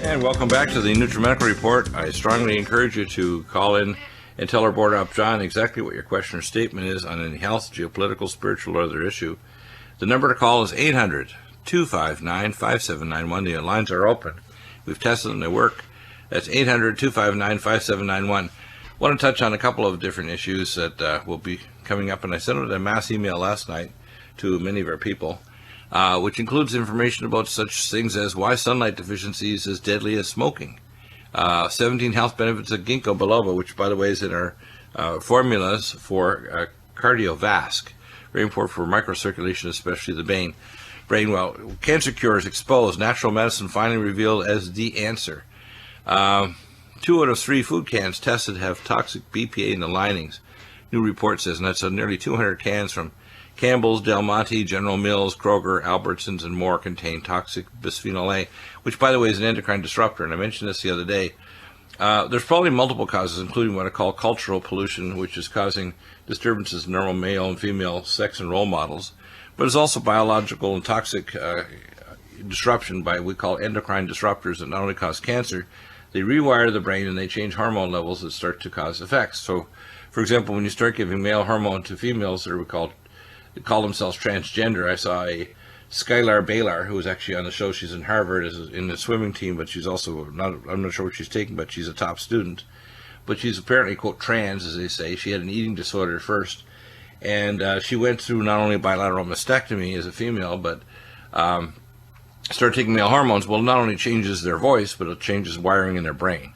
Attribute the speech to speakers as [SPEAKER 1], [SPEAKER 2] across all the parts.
[SPEAKER 1] And welcome back to the Nutrimedical Report. I strongly encourage you to call in and tell our board op John exactly what your question or statement is on any health, geopolitical, spiritual, or other issue. The number to call is 800-259-5791. The lines are open. We've tested them, they work. That's 800-259-5791. I want to touch on a couple of different issues that will be coming up, and I sent out a mass email last night to many of our people, which includes information about such things as why sunlight deficiency is as deadly as smoking, 17 health benefits of ginkgo biloba, which, by the way, is in our formulas for cardiovasc, very important for microcirculation, especially the brain. Well, cancer cures exposed, natural medicine finally revealed as the answer. 2 out of 3 food cans tested have toxic BPA in the linings, new report says, and that's nearly 200 cans from Campbell's, Del Monte, General Mills, Kroger, Albertsons, and more contain toxic bisphenol A, which, by the way, is an endocrine disruptor, and I mentioned this the other day. There's probably multiple causes, including what I call cultural pollution, which is causing disturbances in normal male and female sex and role models, but it's also biological and toxic disruption by what we call endocrine disruptors that not only cause cancer, they rewire the brain and they change hormone levels that start to cause effects. So, for example, when you start giving male hormone to females that they call themselves transgender. I saw a Skylar Baylor, who was actually on the show. She's in Harvard, is in the swimming team, but she's also I'm not sure what she's taking, but she's a top student. But she's apparently, quote, trans, as they say. She had an eating disorder at first, and she went through not only bilateral mastectomy as a female, but started taking male hormones. Well, it not only changes their voice, but it changes wiring in their brain.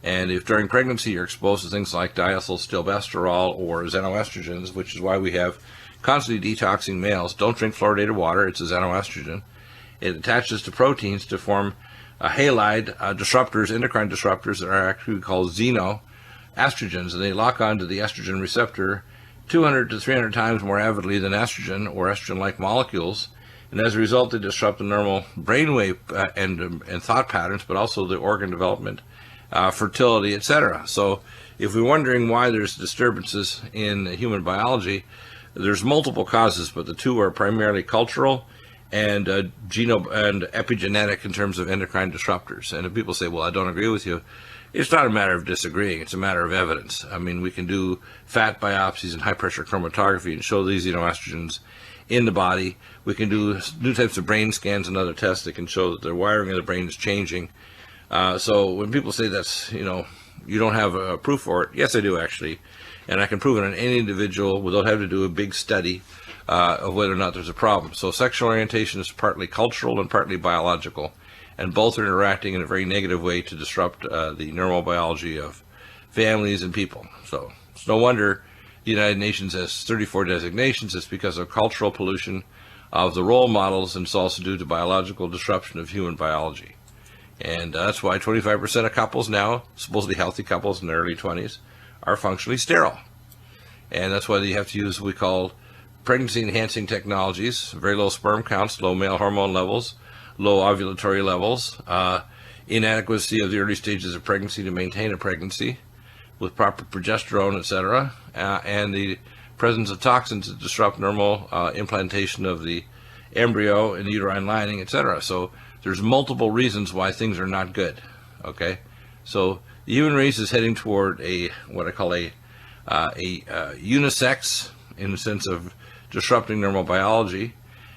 [SPEAKER 1] And if during pregnancy you're exposed to things like diethylstilbestrol or xenoestrogens, which is why we have constantly detoxing males, don't drink fluoridated water. It's a xenoestrogen. It attaches to proteins to form halide disruptors, endocrine disruptors that are actually called xenoestrogens, and they lock onto the estrogen receptor 200 to 300 times more avidly than estrogen or estrogen-like molecules. And as a result, they disrupt the normal brainwave and thought patterns, but also the organ development, fertility, etc. So if we're wondering why there's disturbances in human biology, there's multiple causes, but the 2 are primarily cultural and and epigenetic in terms of endocrine disruptors. And if people say, well, I don't agree with you, it's not a matter of disagreeing. It's a matter of evidence. I mean, we can do fat biopsies and high-pressure chromatography and show these xenoestrogens in the body. We can do new types of brain scans and other tests that can show that the wiring of the brain is changing. So when people say that's, you don't have a proof for it, yes, I do actually. And I can prove it on any individual without having to do a big study of whether or not there's a problem. So sexual orientation is partly cultural and partly biological, and both are interacting in a very negative way to disrupt the neurobiology of families and people. So it's no wonder the United Nations has 34 designations. It's because of cultural pollution of the role models, and it's also due to biological disruption of human biology. And that's why 25% of couples now, supposedly healthy couples in their early 20s, are functionally sterile. And that's why you have to use what we call pregnancy-enhancing technologies, very low sperm counts, low male hormone levels, low ovulatory levels, inadequacy of the early stages of pregnancy to maintain a pregnancy with proper progesterone, etc., and the presence of toxins that disrupt normal implantation of the embryo in the uterine lining, etc. So there's multiple reasons why things are not good, okay? So the human race is heading toward what I call a unisex, in the sense of disrupting normal biology.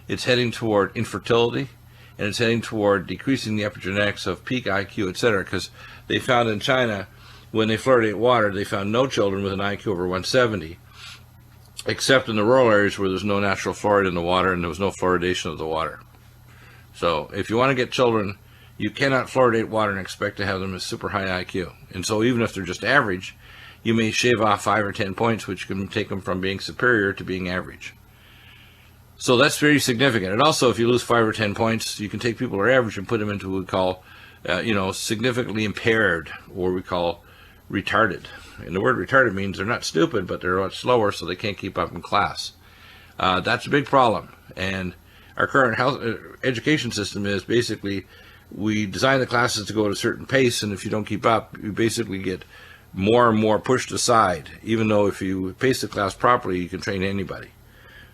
[SPEAKER 1] It's heading toward infertility, and it's heading toward decreasing the epigenetics of peak IQ, etc. Because they found in China, when they fluoridate water, they found no children with an IQ over 170, except in the rural areas where there's no natural fluoride in the water and there was no fluoridation of the water. So if you want to get children, you cannot fluoridate water and expect to have them with super high IQ. And so even if they're just average, you may shave off 5 or 10 points, which can take them from being superior to being average. So that's very significant. And also, if you lose 5 or 10 points, you can take people who are average and put them into what we call, significantly impaired, or we call retarded. And the word retarded means they're not stupid, but they're a lot slower, so they can't keep up in class. That's a big problem. And our current education system is basically, we design the classes to go at a certain pace, and if you don't keep up, you basically get more and more pushed aside, even though if you pace the class properly, you can train anybody.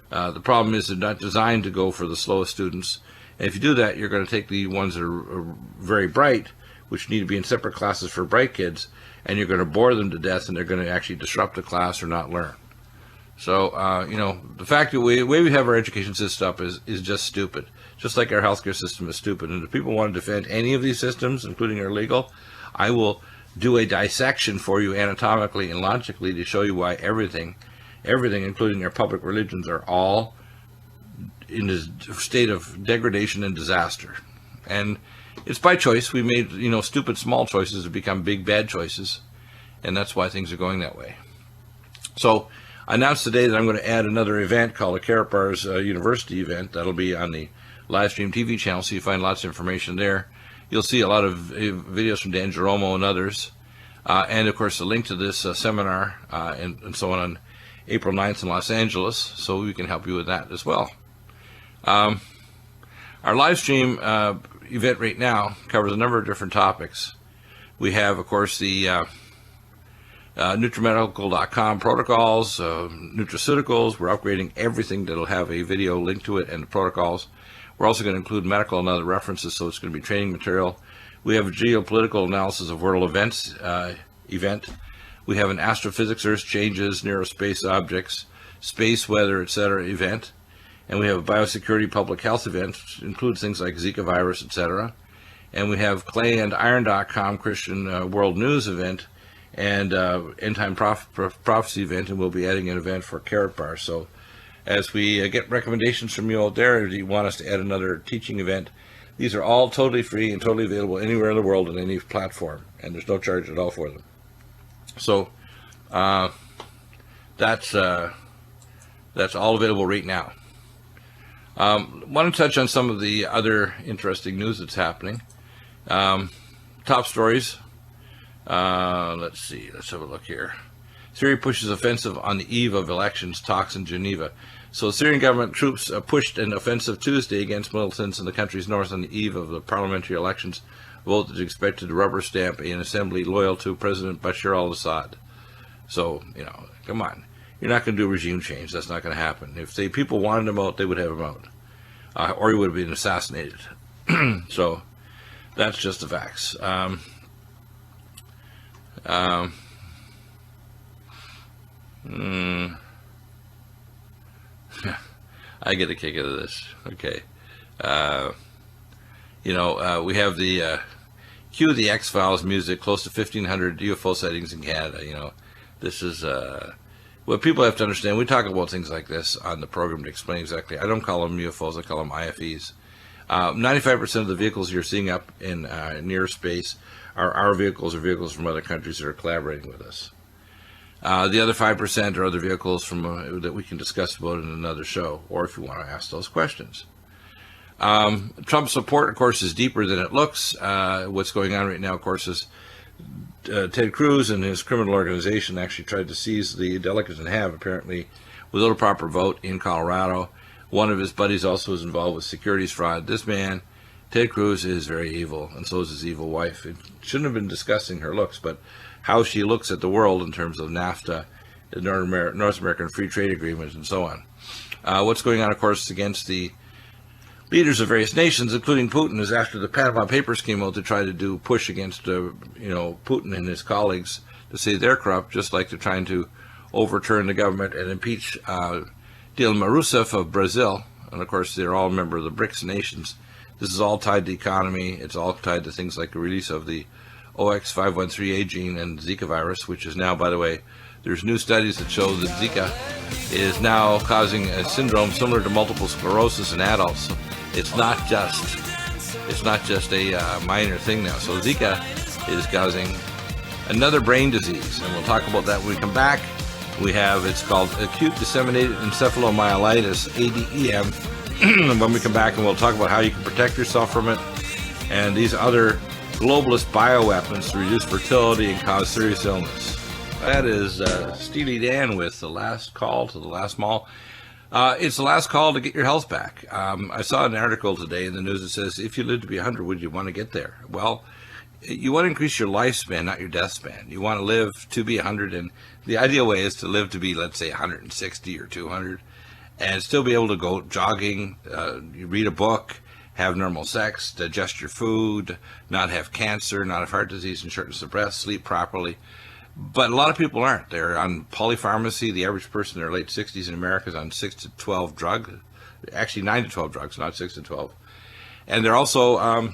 [SPEAKER 1] The problem is they're not designed to go for the slowest students. And if you do that, you're going to take the ones that are very bright, which need to be in separate classes for bright kids, and you're going to bore them to death, and they're going to actually disrupt the class or not learn. So, the fact that the way we have our education system up is just stupid, just like our healthcare system is stupid. And if people want to defend any of these systems, including our legal, I will do a dissection for you anatomically and logically to show you why everything, including our public religions, are all in a state of degradation and disaster. And it's by choice. We made, stupid small choices to become big bad choices, and that's why things are going that way. So I announced today that I'm going to add another event called a Karatbar's University event. That'll be on the live stream TV channel, so you find lots of information there. You'll see a lot of videos from Dan Geromo and others, and of course a link to this seminar and so on April 9th in Los Angeles, so we can help you with that as well. Our live stream event right now covers a number of different topics. We have, of course, the Nutrimedical.com protocols, nutraceuticals. We're upgrading everything that'll have a video link to it and the protocols. We're also going to include medical and other references, so it's going to be training material. We have a geopolitical analysis of world events event. We have an astrophysics, Earth changes, neurospace objects, space weather, etc. event. And we have a biosecurity public health event, which includes things like Zika virus, etc. And we have clayandIron.com Christian World News event and End Time Prophecy event, and we'll be adding an event for Karatbar. So as we get recommendations from you out there, if you want us to add another teaching event, these are all totally free and totally available anywhere in the world on any platform, and there's no charge at all for them. So that's all available right now. Want to touch on some of the other interesting news that's happening. Top stories. Let's see. Let's have a look here. Syria pushes offensive on the eve of elections, talks in Geneva. So Syrian government troops pushed an offensive Tuesday against militants in the country's north on the eve of the parliamentary elections. Vote is expected to rubber stamp an assembly loyal to President Bashar al-Assad. So, come on. You're not going to do regime change. That's not going to happen. If people wanted him out, they would have him out. Or he would have been assassinated. So, that's just the facts. I get a kick out of this. Okay. We have the cue the X-Files music, close to 1,500 UFO sightings in Canada. This is what people have to understand. We talk about things like this on the program to explain exactly. I don't call them UFOs, I call them IFEs. 95% of the vehicles you're seeing up in near space are our vehicles or vehicles from other countries that are collaborating with us. The other 5% are other vehicles from that we can discuss about in another show, or if you want to ask those questions. Trump's support, of course, is deeper than it looks. What's going on right now, of course, is Ted Cruz and his criminal organization actually tried to seize the delegates and have, apparently, without a proper vote in Colorado. One of his buddies also is involved with securities fraud. This man, Ted Cruz, is very evil, and so is his evil wife. It shouldn't have been discussing her looks, but how she looks at the world in terms of NAFTA, the North American Free Trade Agreement, and so on. What's going on, of course, against the leaders of various nations, including Putin, is after the Panama Papers came out to try to push against, Putin and his colleagues to say they're corrupt, just like they're trying to overturn the government and impeach Dilma Rousseff of Brazil. And, of course, they're all a member of the BRICS nations. This is all tied to the economy. It's all tied to things like the release of the OX513A gene and Zika virus, which is now, by the way, there's new studies that show that Zika is now causing a syndrome similar to multiple sclerosis in adults. So it's not just a minor thing now. So Zika is causing another brain disease, and we'll talk about that when we come back. It's called acute disseminated encephalomyelitis, ADEM. When we come back, and we'll talk about how you can protect yourself from it and these other globalist bioweapons to reduce fertility and cause serious illness. That is Steely Dan with The Last Call to the Last Mall. It's the last call to get your health back. I saw an article today in the news that says, if you live to be 100, would you want to get there? Well, you want to increase your lifespan, not your death span. You want to live to be 100, and the ideal way is to live to be, let's say, 160 or 200, and still be able to go jogging, you read a book, have normal sex, digest your food, not have cancer, not have heart disease and shortness of breath, sleep properly. But a lot of people aren't. They're on polypharmacy. The average person in their late 60s in America is on 6 to 12 drugs. Actually 9 to 12 drugs, not 6 to 12. And they're also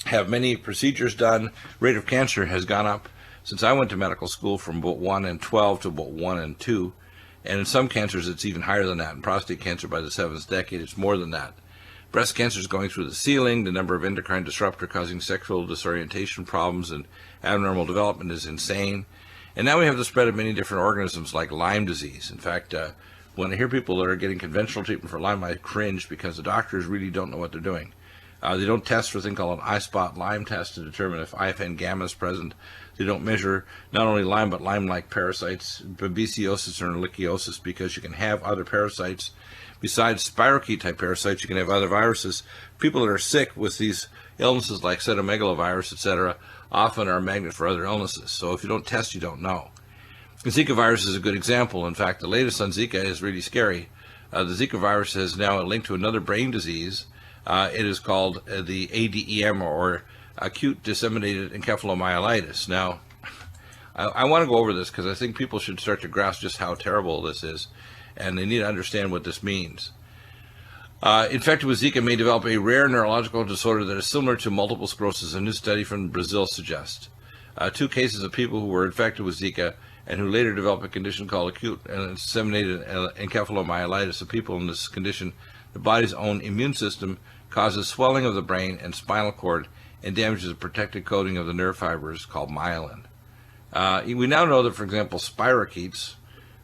[SPEAKER 1] have many procedures done. Rate of cancer has gone up since I went to medical school from about 1 in 12 to about 1 in 2. And in some cancers, it's even higher than that. In prostate cancer, by the 7th decade, it's more than that. Breast cancer is going through the ceiling. The number of endocrine disruptor causing sexual disorientation problems and abnormal development is insane. And now we have the spread of many different organisms like Lyme disease. In fact, when I hear people that are getting conventional treatment for Lyme, I cringe because the doctors really don't know what they're doing. They don't test for a thing called an eye-spot Lyme test to determine if IFN gamma is present. They don't measure not only Lyme, but Lyme-like parasites, babesiosis or ehrlichiosis, because you can have other parasites. Besides spirochete-type parasites, you can have other viruses. People that are sick with these illnesses like cytomegalovirus, etc., often are a magnet for other illnesses. So if you don't test, you don't know. Zika virus is a good example. In fact, the latest on Zika is really scary. The Zika virus is now linked to another brain disease. It is called the ADEM, or acute disseminated encephalomyelitis. Now, I want to go over this because I think people should start to grasp just how terrible this is, and they need to understand what this means. Infected with Zika may develop a rare neurological disorder that is similar to multiple sclerosis, a new study from Brazil suggests. 2 cases of people who were infected with Zika and who later developed a condition called acute disseminated encephalomyelitis. The people in this condition, the body's own immune system causes swelling of the brain and spinal cord and damages the protective coating of the nerve fibers called myelin. We now know that, for example, spirochetes,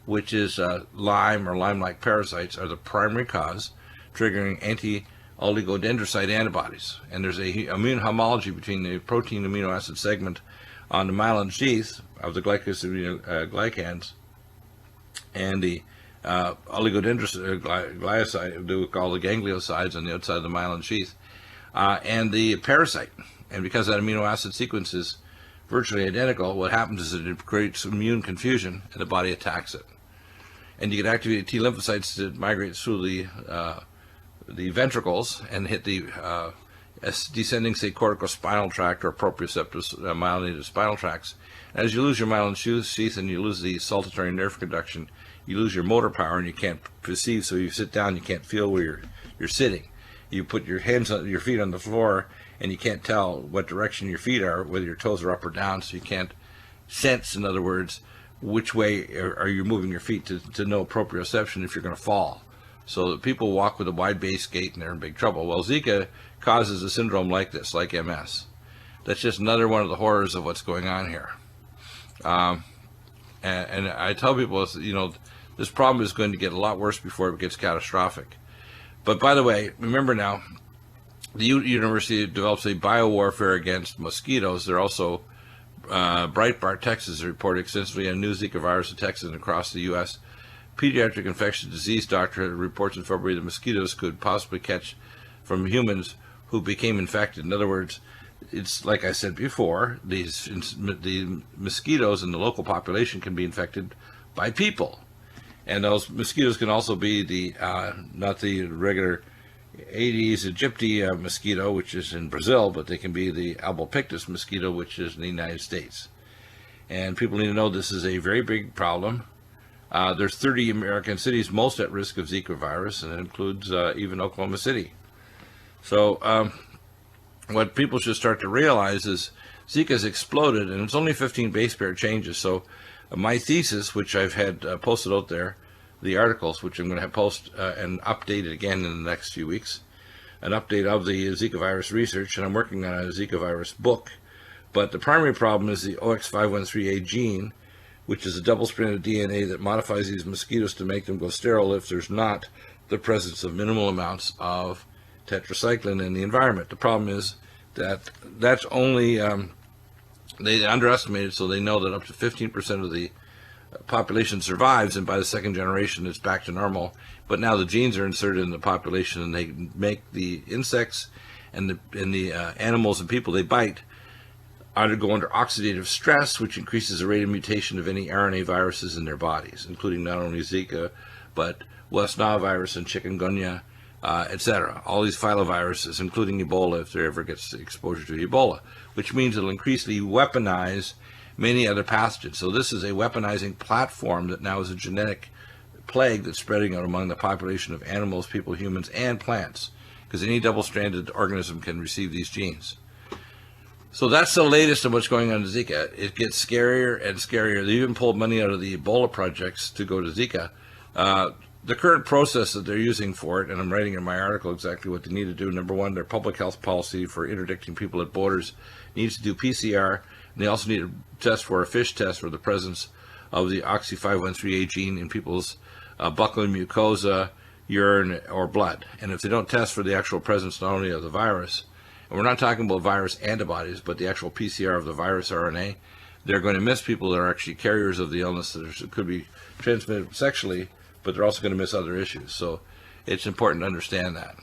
[SPEAKER 1] which is Lyme or Lyme-like parasites, are the primary cause, triggering anti-oligodendrocyte antibodies. And there's a immune homology between the protein amino acid segment on the myelin sheath of the glycans and the oligodendrocyte, called the gangliosides on the outside of the myelin sheath, and the parasite. And because that amino acid sequence is virtually identical, what happens is that it creates immune confusion and the body attacks it. And you get activated T lymphocytes that migrate through the ventricles and hit the descending, say, corticospinal tract or proprioceptive myelinated spinal tracts. As you lose your myelin sheath and you lose the saltatory nerve conduction, you lose your motor power and you can't perceive. So you sit down, you can't feel where you're sitting. You put your feet on the floor and you can't tell what direction your feet are, whether your toes are up or down. So you can't sense, in other words, which way are you moving your feet to know proprioception if you're going to fall. So people walk with a wide base gait and they're in big trouble. Well, Zika causes a syndrome like this, like MS. That's just another one of the horrors of what's going on here. And I tell people, this problem is going to get a lot worse before it gets catastrophic. But by the way, remember now, the university develops a biowarfare against mosquitoes. They're also, Breitbart, Texas, reported extensively on new Zika virus in Texas and across the U.S. Pediatric infectious disease doctor reports in February that mosquitoes could possibly catch from humans who became infected. In other words, it's like I said before, the mosquitoes in the local population can be infected by people. And those mosquitoes can also be not the regular Aedes aegypti mosquito, which is in Brazil, but they can be the albopictus mosquito, which is in the United States. And people need to know this is a very big problem. There's 30 American cities most at risk of Zika virus, and it includes even Oklahoma City. So what people should start to realize is Zika has exploded, and it's only 15 base pair changes. So my thesis, which I've had posted out there, the articles, which I'm going to have post and updated again in the next few weeks, an update of the Zika virus research, and I'm working on a Zika virus book. But the primary problem is the OX513A gene, which is a double-stranded DNA that modifies these mosquitoes to make them go sterile if there's not the presence of minimal amounts of tetracycline in the environment. The problem is that that's only, they underestimated, so they know that up to 15% of the population survives, and by the second generation it's back to normal. But now the genes are inserted in the population, and they make the insects and the animals and people they bite go under oxidative stress, which increases the rate of mutation of any RNA viruses in their bodies, including not only Zika, but West Nile virus and chikungunya, etc. All these filoviruses, including Ebola, if there ever gets exposure to Ebola, which means it'll increasingly weaponize many other pathogens. So this is a weaponizing platform that now is a genetic plague that's spreading out among the population of animals, people, humans, and plants, because any double-stranded organism can receive these genes. So that's the latest of what's going on in Zika. It gets scarier and scarier. They even pulled money out of the Ebola projects to go to Zika. The current process that they're using for it, and I'm writing in my article exactly what they need to do. Number one, their public health policy for interdicting people at borders needs to do PCR, and they also need to test for a FISH test for the presence of the OXY513A gene in people's buccal mucosa, urine, or blood. And if they don't test for the actual presence not only of the virus, and we're not talking about virus antibodies, but the actual PCR of the virus RNA, they're going to miss people that are actually carriers of the illness that could be transmitted sexually, but they're also going to miss other issues. So it's important to understand that.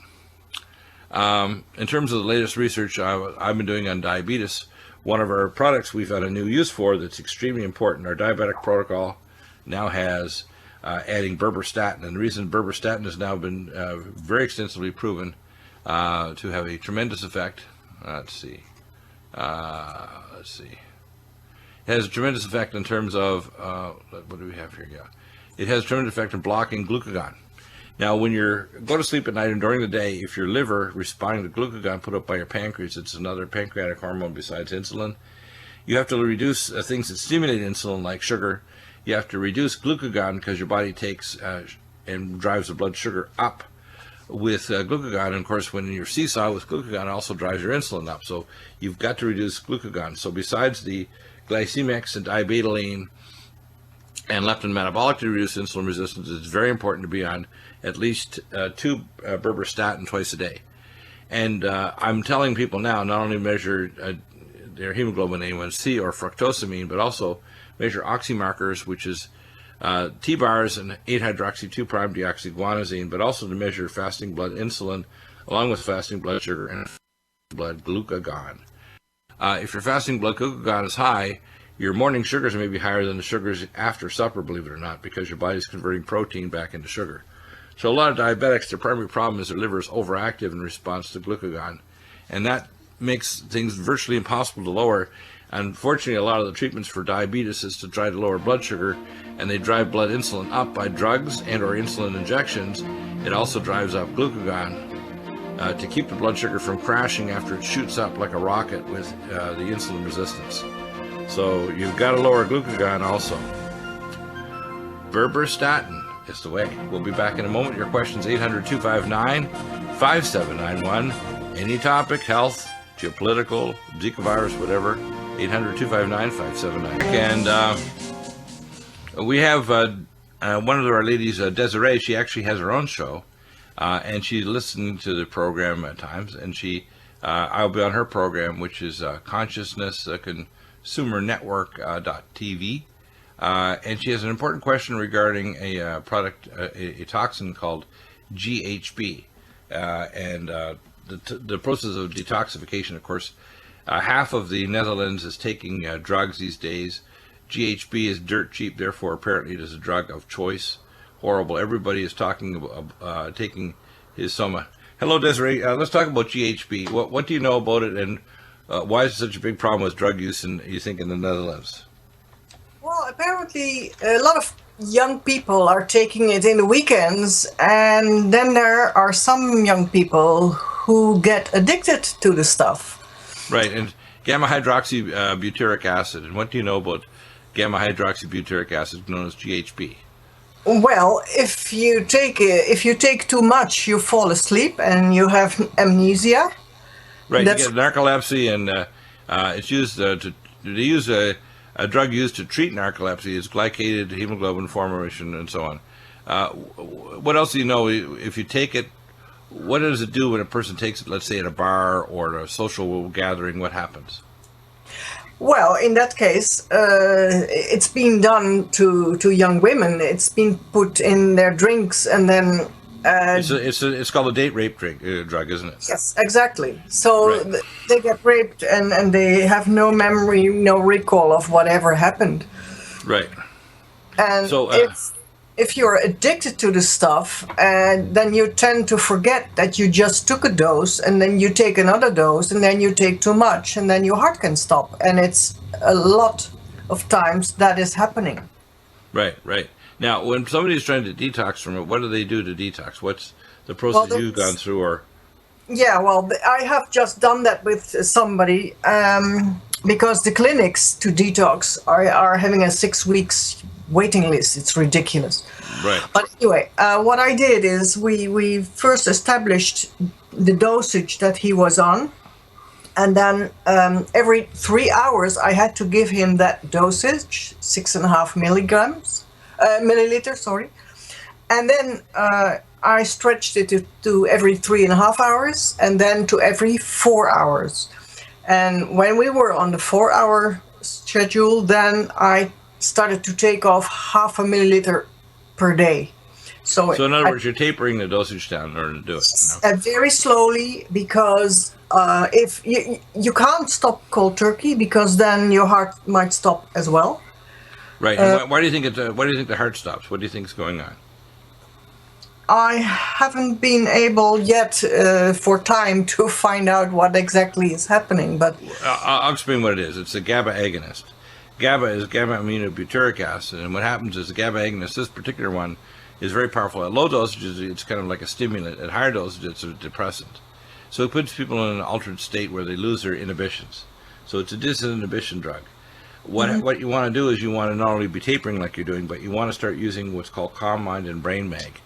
[SPEAKER 1] In terms of the latest research I've been doing on diabetes, one of our products we've had a new use for that's extremely important. Our diabetic protocol now has adding berberstatin, and the reason berberstatin has now been very extensively proven to have a tremendous effect. Let's see. It has a tremendous effect in terms of, what do we have here? Yeah. It has a tremendous effect in blocking glucagon. Now, when you go to sleep at night and during the day, if your liver responding to glucagon put up by your pancreas, it's another pancreatic hormone besides insulin, you have to reduce things that stimulate insulin like sugar. You have to reduce glucagon because your body takes and drives the blood sugar up with glucagon. And of course, when you're seesaw with glucagon, it also drives your insulin up. So you've got to reduce glucagon. So besides the glycemics and dibetaline and leptin metabolic to reduce insulin resistance, it's very important to be on at least 2 berberstatin twice a day. And I'm telling people now, not only measure their hemoglobin A1C or fructosamine, but also measure oxymarkers, which is T-bars and 8-hydroxy-2'-deoxyguanosine, but also to measure fasting blood insulin, along with fasting blood sugar and blood glucagon. If your fasting blood glucagon is high, your morning sugars may be higher than the sugars after supper, believe it or not, because your body's converting protein back into sugar. So a lot of diabetics, their primary problem is their liver is overactive in response to glucagon, and that makes things virtually impossible to lower. Unfortunately, a lot of the treatments for diabetes is to try to lower blood sugar, and they drive blood insulin up by drugs and or insulin injections. It also drives up glucagon to keep the blood sugar from crashing after it shoots up like a rocket with the insulin resistance. So you've got to lower glucagon also. Berberstatin is the way. We'll be back in a moment. Your questions, 800-259-5791. Any topic, health, geopolitical, Zika virus, whatever, 800-259-5791. And we have one of our ladies, Desiree. She actually has her own show, and she's listening to the program at times, and I'll be on her program, which is Consciousness Consumer Network.tv. And she has an important question regarding a product, a toxin called GHB. The process of detoxification, of course, half of the Netherlands is taking drugs these days. GHB is dirt cheap, therefore apparently it is a drug of choice. Horrible. Everybody is talking about taking his soma. Hello, Desiree. Let's talk about GHB. What do you know about it, and why is it such a big problem with drug use, you think, in the Netherlands?
[SPEAKER 2] Well, apparently a lot of young people are taking it in the weekends, and then there are some young people who get addicted to the stuff.
[SPEAKER 1] Right, and gamma-hydroxybutyric acid. And what do you know about gamma-hydroxybutyric acid, known as GHB?
[SPEAKER 2] Well, if you take too much, you fall asleep and you have amnesia.
[SPEAKER 1] Right, you get narcolepsy, and it's used they use a drug used to treat narcolepsy. It's glycated hemoglobin formation and so on. What else do you know? If you take it, what does it do when a person takes it, let's say at a bar or a social gathering? What happens?
[SPEAKER 2] Well, in that case, it's been done to young women. It's been put in their drinks, and then
[SPEAKER 1] it's called a date rape drug, isn't it?
[SPEAKER 2] Yes, exactly. So
[SPEAKER 1] right.
[SPEAKER 2] They get raped, and they have no memory, no recall of whatever happened.
[SPEAKER 1] Right.
[SPEAKER 2] And
[SPEAKER 1] so,
[SPEAKER 2] if you're addicted to the stuff, and then you tend to forget that you just took a dose, and then you take another dose, and then you take too much, and then your heart can stop. And it's a lot of times that is happening.
[SPEAKER 1] Right, right. Now, when somebody's trying to detox from it, what do they do to detox? What's the process you've gone through? Or
[SPEAKER 2] yeah, well, I have just done that with somebody, because the clinics to detox are having a 6 weeks waiting list. It's ridiculous.
[SPEAKER 1] right,
[SPEAKER 2] But anyway, what I did is we first established the dosage that he was on, and then every 3 hours I had to give him that dosage, 6.5 milliliters, sorry, and then I stretched it to every 3.5 hours, and then to every 4 hours. And when we were on the 4-hour schedule, then I started to take off 0.5 milliliter per day. So
[SPEAKER 1] in other words, you're tapering the dosage down in order to do it.
[SPEAKER 2] Very slowly, because if you can't stop cold turkey, because then your heart might stop as well.
[SPEAKER 1] Right. And why do you think why do you think the heart stops? What do you think is going on?
[SPEAKER 2] I haven't been able yet for time to find out what exactly is happening, but
[SPEAKER 1] I'll explain what it is. It's a GABA agonist. GABA is gamma-aminobutyric acid, and what happens is the GABA agonist, this particular one, is very powerful. At low dosages, it's kind of like a stimulant. At higher dosages, it's a depressant. So it puts people in an altered state where they lose their inhibitions. So it's a disinhibition drug. What you want to do is you want to not only be tapering like you're doing, but you want to start using what's called Calm Mind and Brain Mag.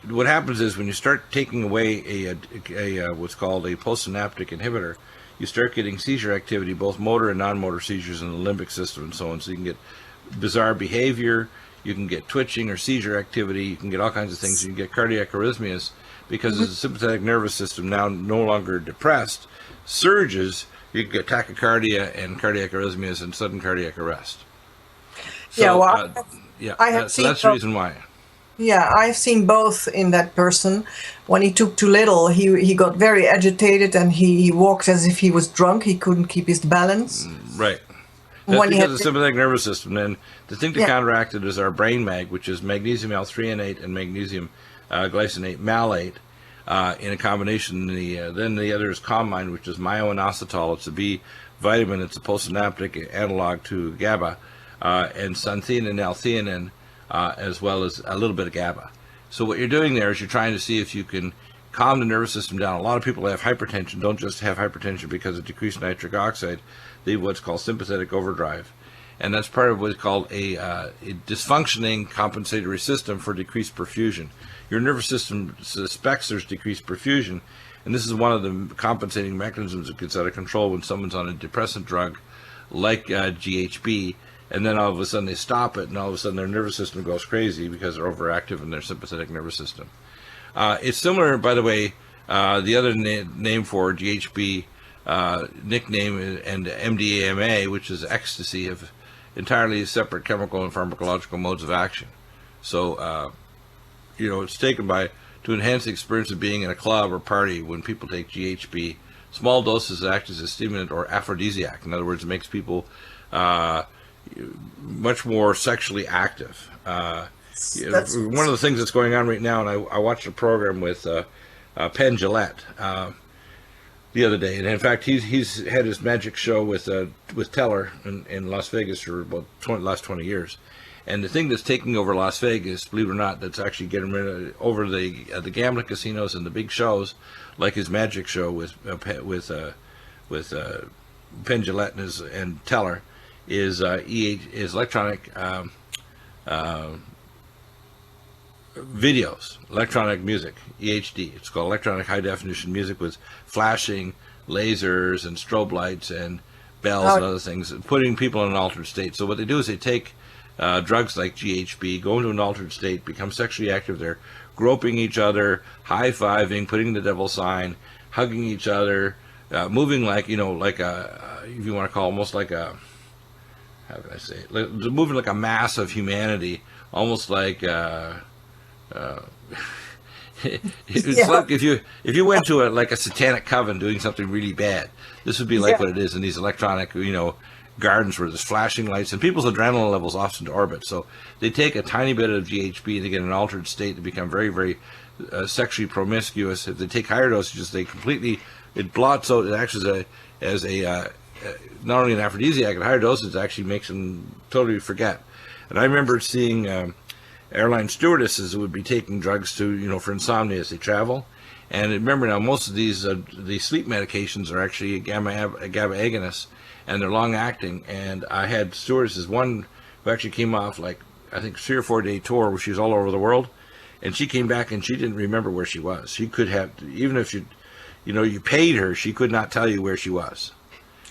[SPEAKER 1] What happens is when you start taking away a what's called a postsynaptic inhibitor, you start getting seizure activity, both motor and non-motor seizures in the limbic system and so on. So you can get bizarre behavior, you can get twitching or seizure activity, you can get all kinds of things. You can get cardiac arrhythmias because the sympathetic nervous system, now no longer depressed, surges. You can get tachycardia and cardiac arrhythmias and sudden cardiac arrest. So,
[SPEAKER 2] yeah, well,
[SPEAKER 1] so that's the reason why.
[SPEAKER 2] Yeah, I've seen both in that person. When he took too little, he got very agitated, and he walked as if he was drunk. He couldn't keep his balance.
[SPEAKER 1] Right. That's because of the sympathetic nervous system. And the thing to counteract it is our brain mag, which is magnesium L-threonate and magnesium glycinate malate in a combination. Then the other is Calm Mind, which is myoinositol. It's a B vitamin. It's a postsynaptic analog to GABA, and xanthine and L-theanine, as well as a little bit of GABA. So what you're doing there is you're trying to see if you can calm the nervous system down. A lot of people who have hypertension don't just have hypertension because of decreased nitric oxide. They have what's called sympathetic overdrive. And that's part of what's called a dysfunctioning compensatory system for decreased perfusion. Your nervous system suspects there's decreased perfusion, and this is one of the compensating mechanisms that gets out of control when someone's on a depressant drug like GHB, and then all of a sudden they stop it, and all of a sudden their nervous system goes crazy because they're overactive in their sympathetic nervous system. It's similar, by the way, the other name for GHB, nickname, and MDMA, which is ecstasy, have entirely separate chemical and pharmacological modes of action. So, it's taken to enhance the experience of being in a club or party. When people take GHB, small doses act as a stimulant or aphrodisiac. In other words, it makes people much more sexually active. One of the things that's going on right now, and I watched a program with Penn Jillette the other day, and in fact he's had his magic show with Teller in Las Vegas for about last 20 years. And the thing that's taking over Las Vegas, believe it or not, that's actually getting rid of over the gambling casinos and the big shows, like his magic show with Penn Jillette and Teller, is electronic videos, electronic music, EHD. It's called electronic high definition music with flashing lasers and strobe lights and bells and other things, putting people in an altered state. So what they do is they take drugs like GHB, go into an altered state, become sexually active. They're groping each other, high-fiving, putting the devil sign, hugging each other, moving like a, if you want to call it, almost like a, how can I say it? Moving like a mass of humanity, almost like it's like if you went to a satanic coven doing something really bad. This would be like what it is in these electronic, gardens where there's flashing lights, and people's adrenaline levels off into orbit. So they take a tiny bit of GHB and they get an altered state to become very, very sexually promiscuous. If they take higher dosages, it blots out. It acts as a not only an aphrodisiac, at higher doses it actually makes them totally forget. And I remember seeing airline stewardesses who would be taking drugs for insomnia as they travel. And remember now, most of these sleep medications are actually GABA agonists, and they're long acting. And I had stewardesses, one who actually came off like I think 3 or 4 day tour where she was all over the world, and she came back and she didn't remember where she was. She could have, even if you paid her, she could not tell you where she was.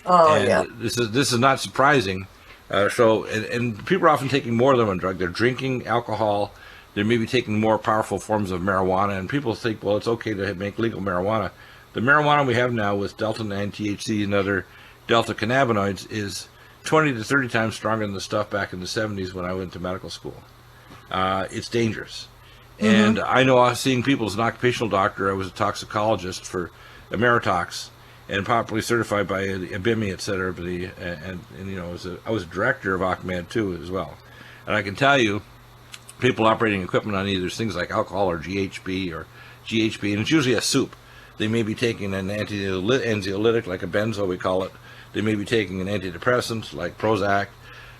[SPEAKER 2] Oh,
[SPEAKER 1] and
[SPEAKER 2] yeah.
[SPEAKER 1] This is not surprising. And people are often taking more than one drug. They're drinking alcohol. They may be taking more powerful forms of marijuana. And people think, well, it's okay to make legal marijuana. The marijuana we have now with delta-9 THC and other delta cannabinoids is 20 to 30 times stronger than the stuff back in the 70s when I went to medical school. It's dangerous. And I know I was seeing people as an occupational doctor. I was a toxicologist for Ameritox and properly certified by IBIMI, et cetera. I was a director of OCMED too as well. And I can tell you, people operating equipment on either things like alcohol or GHB, and it's usually a soup. They may be taking an anxiolytic, like a benzo we call it. They may be taking an antidepressant like Prozac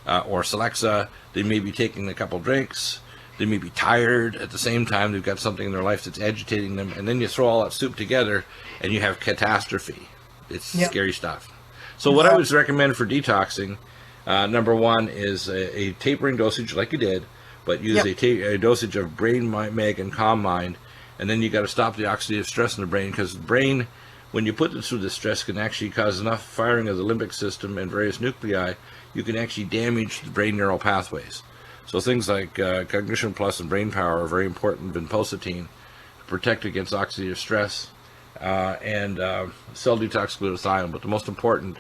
[SPEAKER 1] or Celexa. They may be taking a couple drinks. They may be tired at the same time. They've got something in their life that's agitating them. And then you throw all that soup together and you have catastrophe. It's scary stuff. So what I would recommend for detoxing, number one, is a tapering dosage like you did, but use a dosage of Brain, Mag, and Calm Mind. And then you got to stop the oxidative stress in the brain, because the brain, when you put it through this stress, can actually cause enough firing of the limbic system and various nuclei. You can actually damage the brain neural pathways. So things like Cognition Plus and Brain Power are very important. Vinpocetine to protect against oxidative stress, and cell detox glutathione. But the most important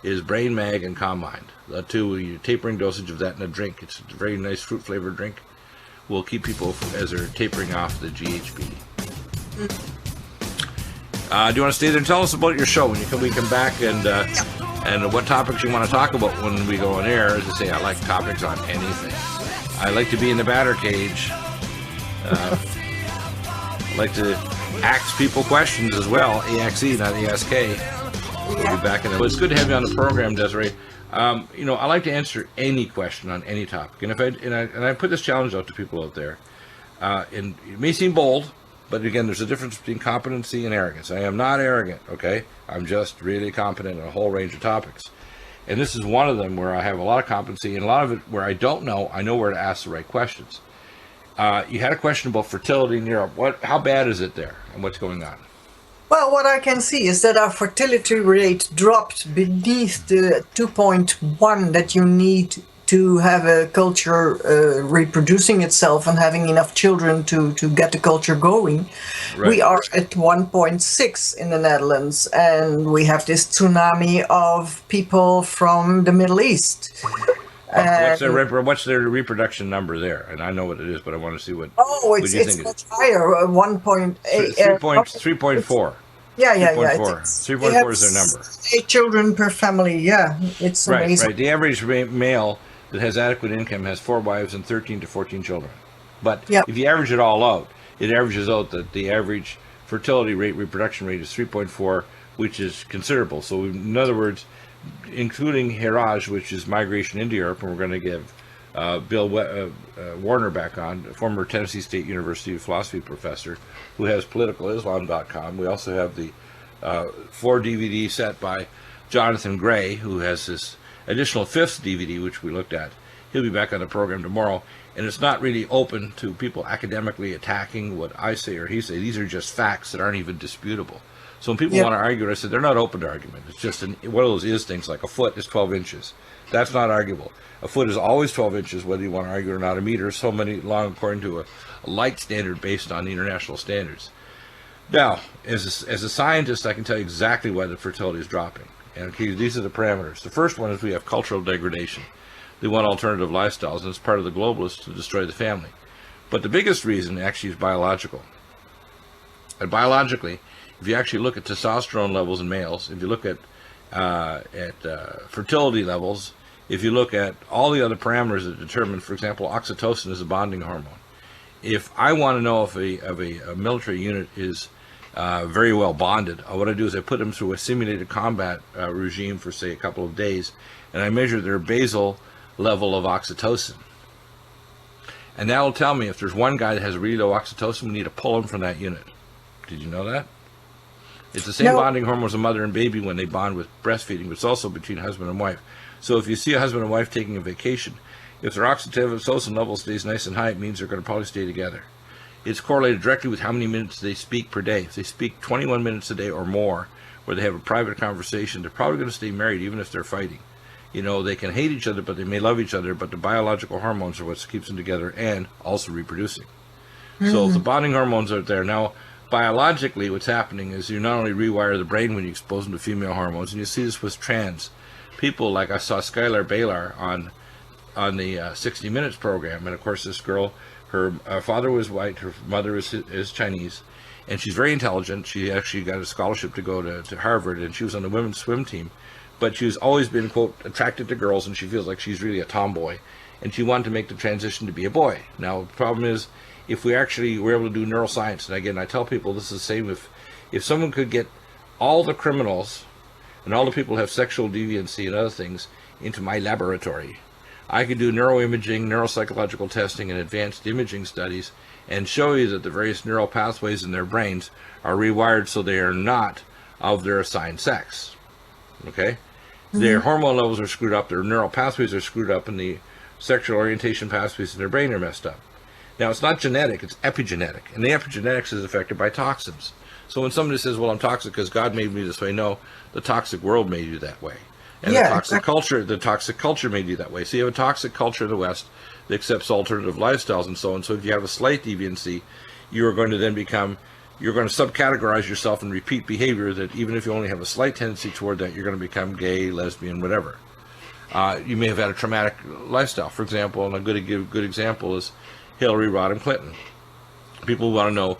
[SPEAKER 1] is Brain, Mag, and Calm Mind. The two, you tapering dosage of that in a drink. It's a very nice fruit flavored drink. Will keep people as they're tapering off the GHB. Do you want to stay there and tell us about your show when we come back, and what topics you want to talk about when we go on air? As I say, I like topics on anything. I like to be in the batter cage. I like to ask people questions as well. AXE, not ASK. We'll be back in. Well, it's good to have you on the program, Desiree. I like to answer any question on any topic, and I put this challenge out to people out there. And it may seem bold, but again, there's a difference between competency and arrogance. I am not arrogant, okay? I'm just really competent in a whole range of topics. And this is one of them where I have a lot of competency, and a lot of it where I don't know, I know where to ask the right questions. You had a question about fertility in Europe. How bad is it there, and what's going on?
[SPEAKER 2] Well, what I can see is that our fertility rate dropped beneath the 2.1 that you need to have a culture reproducing itself and having enough children to get the culture going. Right. We are at 1.6 in the Netherlands, and we have this tsunami of people from the Middle East.
[SPEAKER 1] What's their reproduction number there? And I know what it is, but I want to see what.
[SPEAKER 2] Oh, it's much higher. 1.8.
[SPEAKER 1] 3.4.
[SPEAKER 2] Yeah.
[SPEAKER 1] 3.4 is their number. 8
[SPEAKER 2] children per family. Yeah, it's amazing.
[SPEAKER 1] Right. The average male that has adequate income has 4 wives and 13 to 14 children. But if you average it all out, it averages out that the average fertility rate, reproduction rate, is 3.4, which is considerable. So in other words, including Heritage, which is migration into Europe, and we're going to give Bill Warner back on, a former Tennessee State University philosophy professor who has politicalislam.com. We also have the 4 DVD set by Jonathan Gray, who has this additional 5th DVD, which we looked at. He'll be back on the program tomorrow, and it's not really open to people academically attacking what I say or he say. These are just facts that aren't even disputable. So when people want to argue, I said they're not open to argument. It's just one of those things, like a foot is 12 inches. That's not arguable. A foot is always 12 inches, whether you want to argue or not. A meter is so many long according to a light standard based on the international standards. Now, as a scientist, I can tell you exactly why the fertility is dropping. And these are the parameters. The first one is we have cultural degradation. They want alternative lifestyles, and it's part of the globalists to destroy the family. But the biggest reason actually is biological. And biologically, if you actually look at testosterone levels in males, if you look at fertility levels, if you look at all the other parameters that determine, for example, oxytocin is a bonding hormone. If I want to know if a military unit is very well bonded, what I do is I put them through a simulated combat regime for, say, a couple of days, and I measure their basal level of oxytocin. And that will tell me if there's one guy that has really low oxytocin, we need to pull him from that unit. Did you know that? It's the same
[SPEAKER 2] No.
[SPEAKER 1] bonding hormone as a mother and baby when they bond with breastfeeding, but it's also between husband and wife. So if you see a husband and wife taking a vacation, if their oxytocin level stays nice and high, it means they're going to probably stay together. It's correlated directly with how many minutes they speak per day. If they speak 21 minutes a day or more, where they have a private conversation, they're probably going to stay married even if they're fighting. You know, they can hate each other, but they may love each other, but the biological hormones are what keeps them together and also reproducing. So if the bonding hormones are there. Now, biologically, what's happening is you not only rewire the brain when you expose them to female hormones, and you see this with trans people, like I saw Skylar Balar on the 60 Minutes program, and of course this girl, her father was white, her mother is Chinese, and she's very intelligent. She actually got a scholarship to go to Harvard, and she was on the women's swim team, but she's always been, quote, attracted to girls, and she feels like she's really a tomboy, and she wanted to make the transition to be a boy. Now, the problem is, if we actually were able to do neuroscience, and again, I tell people this is the same, if someone could get all the criminals and all the people who have sexual deviancy and other things into my laboratory, I could do neuroimaging, neuropsychological testing, and advanced imaging studies and show you that the various neural pathways in their brains are rewired so they are not of their assigned sex. Okay? Their hormone levels are screwed up, their neural pathways are screwed up, and the sexual orientation pathways in their brain are messed up. Now, it's not genetic, it's epigenetic, and the epigenetics is affected by toxins. So when somebody says, well, I'm toxic because God made me this way, no, the toxic world made you that way. And
[SPEAKER 2] Yeah,
[SPEAKER 1] the toxic culture made you that way. So you have a toxic culture in the West that accepts alternative lifestyles and so on. So if you have a slight deviancy, you're going to then you're going to subcategorize yourself and repeat behavior that even if you only have a slight tendency toward that, you're going to become gay, lesbian, whatever. You may have had a traumatic lifestyle. For example, and a good example is Hillary Rodham Clinton. People want to know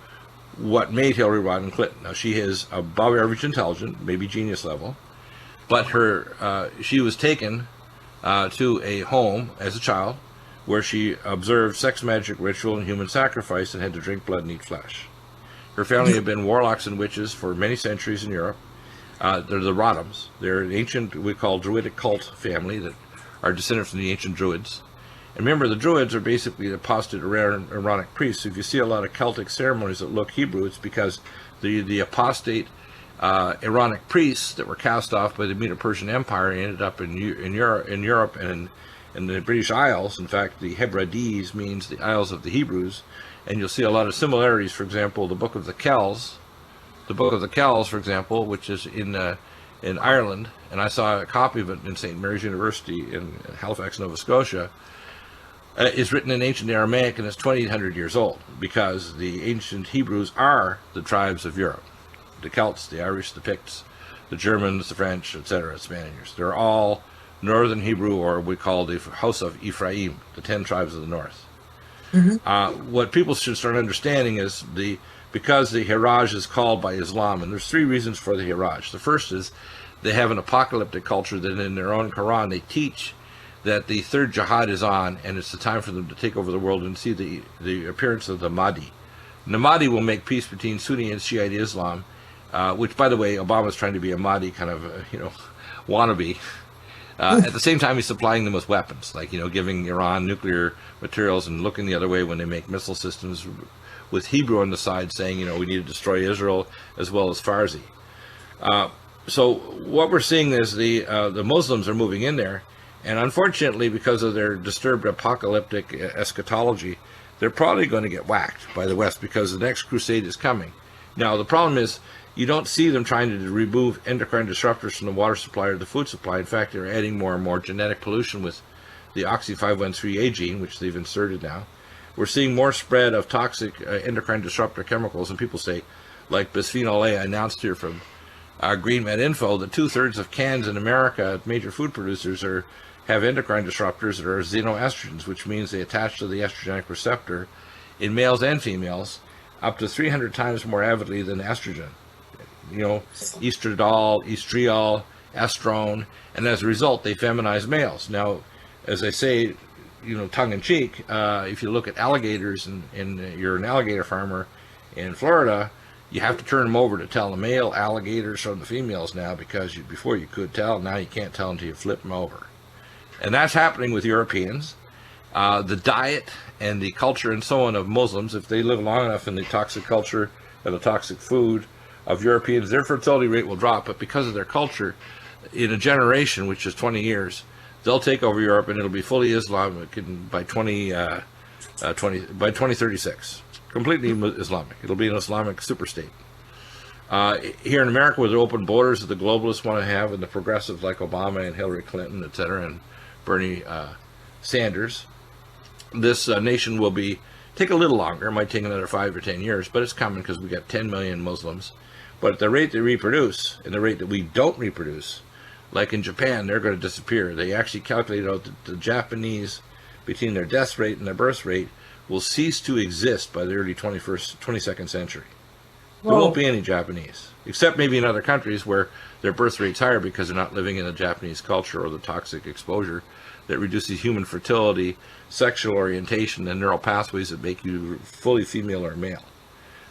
[SPEAKER 1] what made Hillary Rodham Clinton. Now, she is above average intelligent, maybe genius level, but she was taken to a home as a child where she observed sex magic ritual and human sacrifice and had to drink blood and eat flesh. Her family had been warlocks and witches for many centuries in Europe. They're the Rodhams. They're an ancient, we call Druidic cult family that are descended from the ancient Druids. And remember, the Druids are basically the apostate Aaronic priests. So if you see a lot of Celtic ceremonies that look Hebrew, it's because the apostate Aaronic priests that were cast off by the Medo-Persian Empire ended up in Europe and in the British Isles. In fact, the Hebrides means the Isles of the Hebrews. And you'll see a lot of similarities. For example, the Book of the Kells, for example, which is in Ireland, and I saw a copy of it in St. Mary's University in Halifax, Nova Scotia, is written in ancient Aramaic and is 2,800 years old, because the ancient Hebrews are the tribes of Europe. The Celts, the Irish, the Picts, the Germans, the French, etc., Spaniards. They're all Northern Hebrew, or we call the House of Ephraim, the 10 tribes of the north. What people should start understanding is because the Hiraj is called by Islam, and there's 3 reasons for the Hiraj. The first is they have an apocalyptic culture that in their own Quran they teach that the third jihad is on, and it's the time for them to take over the world and see the appearance of the Mahdi. And the Mahdi will make peace between Sunni and Shiite Islam, which, by the way, Obama's trying to be a Mahdi kind of, wannabe. At the same time, he's supplying them with weapons, like, giving Iran nuclear materials and looking the other way when they make missile systems, with Hebrew on the side saying, we need to destroy Israel as well as Farsi. So what we're seeing is the Muslims are moving in there, and unfortunately, because of their disturbed apocalyptic eschatology, they're probably going to get whacked by the West because the next crusade is coming. Now, the problem is, you don't see them trying to remove endocrine disruptors from the water supply or the food supply. In fact, they're adding more and more genetic pollution with the oxy513A gene, which they've inserted now. We're seeing more spread of toxic endocrine disruptor chemicals, and people say, like bisphenol A, I announced here from Green Med Info, that 2/3 of cans in America, major food producers, have endocrine disruptors that are xenoestrogens, which means they attach to the estrogenic receptor in males and females up to 300 times more avidly than estrogen. Estradiol, estriol, estrone, and as a result, they feminize males. Now, as I say, tongue in cheek, if you look at alligators and you're an alligator farmer in Florida, you have to turn them over to tell the male alligators from the females now, because before you could tell, now you can't tell until you flip them over. And that's happening with Europeans. The diet and the culture and so on of Muslims, if they live long enough in the toxic culture or the toxic food of Europeans, their fertility rate will drop. But because of their culture, in a generation, which is 20 years, they'll take over Europe, and it'll be fully Islamic by 2036. Completely Islamic. It'll be an Islamic superstate. Here in America, with the open borders that the globalists want to have, and the progressives like Obama and Hillary Clinton, etc., and Bernie Sanders, this nation will take a little longer. It might take another 5 or 10 years, but it's coming, because we got 10 million Muslims. But at the rate they reproduce and the rate that we don't reproduce, like in Japan, they're going to disappear. They actually calculate out that the Japanese, between their death rate and their birth rate, will cease to exist by the early 22nd century. There won't be any Japanese, except maybe in other countries where their birth rate's higher because they're not living in the Japanese culture or the toxic exposure that reduces human fertility, sexual orientation, and neural pathways that make you fully female or male.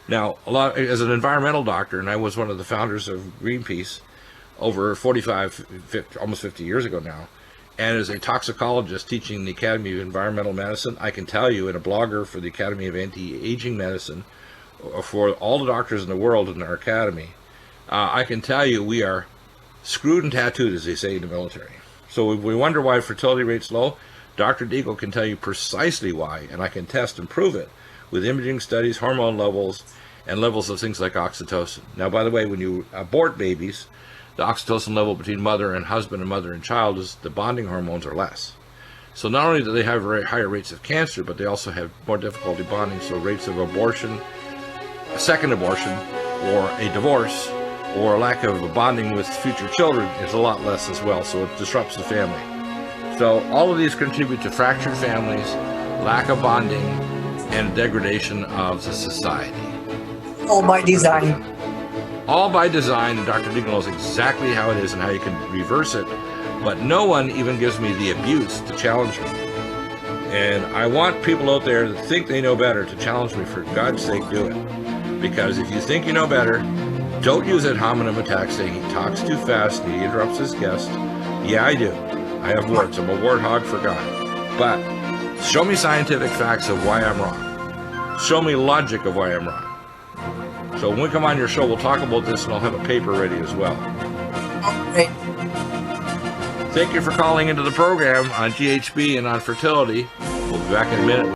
[SPEAKER 1] Now, as an environmental doctor, and I was one of the founders of Greenpeace over almost 50 years ago now, and as a toxicologist teaching the Academy of Environmental Medicine, I can tell you, and a blogger for the Academy of Anti-Aging Medicine, for all the doctors in the world in our academy, I can tell you we are screwed and tattooed, as they say in the military. So if we wonder why fertility rate's low, Dr. Deagle can tell you precisely why, and I can test and prove it with imaging studies, hormone levels, and levels of things like oxytocin. Now, by the way, when you abort babies, the oxytocin level between mother and husband and mother and child, is the bonding hormones are less. So not only do they have very higher rates of cancer, but they also have more difficulty bonding. So rates of abortion, a second abortion, or a divorce, or a lack of bonding with future children is a lot less as well. So it disrupts the family. So all of these contribute to fractured families, lack of bonding, and degradation of the society.
[SPEAKER 2] All by design.
[SPEAKER 1] All by design, and Dr. Deagle knows exactly how it is and how you can reverse it, but no one even gives me the abuse to challenge me. And I want people out there that think they know better to challenge me. For God's sake, do it. Because if you think you know better, don't use ad hominem attack saying he talks too fast and he interrupts his guest. Yeah, I do. I have warts. I'm a warthog for God. But show me scientific facts of why I'm wrong. Show me logic of why I'm wrong. So when we come on your show, we'll talk about this, and I'll have a paper ready as well.
[SPEAKER 2] Okay.
[SPEAKER 1] Thank you for calling into the program on GHB and on fertility. We'll be back in a minute.